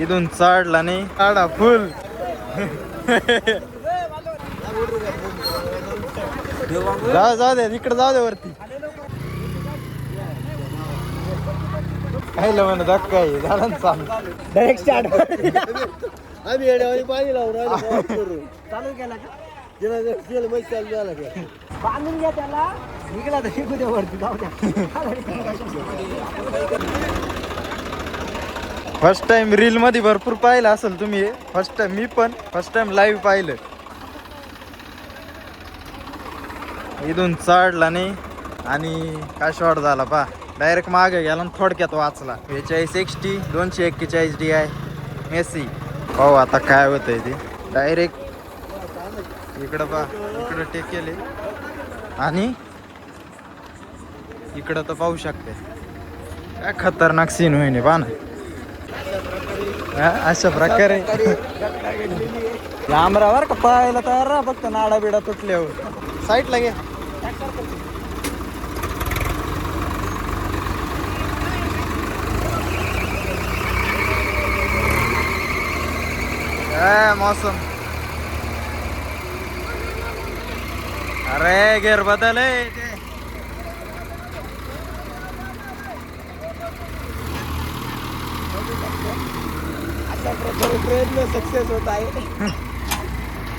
इथून चढला नाही काढा फुल. जाऊ दे इकडे जाऊ दे वरती. काय म्हण धक्का आहे झाला चालू डायरेक्ट स्टार्ट. आम्ही येड्यावानी पाणी लावून राहिलो. चालू केला का गेला मग चालू झाला का बांधून घ्या त्याला. निघाला तर शिकू द्या वरती जाऊ द्या. फर्स्ट टाइम रील मध्ये भरपूर पाहिलं असेल तुम्ही. फर्स्ट टाइम मी पण फर्स्ट टाइम लाईव्ह पाहिलं. इथून चढला नाही आणि काय शॉट झाला पा डायरेक्ट मागे गेला आणि थोडक्यात वाचला. 42 XT 241 DI मेसी. पाहू आता काय होतंय ते. डायरेक्ट इकडं पा इकडं टेक केले आणि इकडं तर पाहू शकते काय खतरनाक सीन होईन पहा ना. अशा प्रकारे लांबरावर का पाहायला तयार ना फक्त नाडा बिडा तुटल्यावर साईडला गे. मौसम अरे गेर बदल आहे ते. अशा प्रकारे प्रयत्न सक्सेस होत आहे.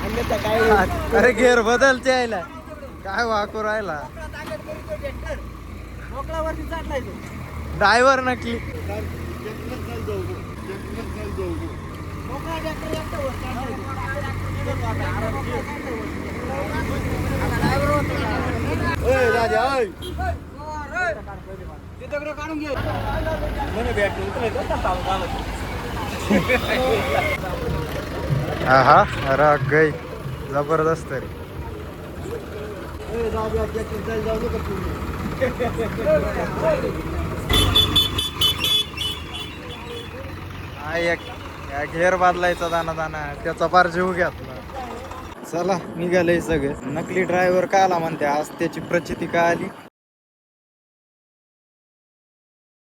अन्यथा काय अरे गेर बदलते यायला काय वाकू राहिला. ड्रायव्हर नकली. हा अरे गई जबरदस्त रे. घेर बादलायचा दाना दाना त्याचा पार जीव घातला. चला निघालंय सगळं. नकली ड्रायव्हर का आला म्हणते आज त्याची प्रचिती का आली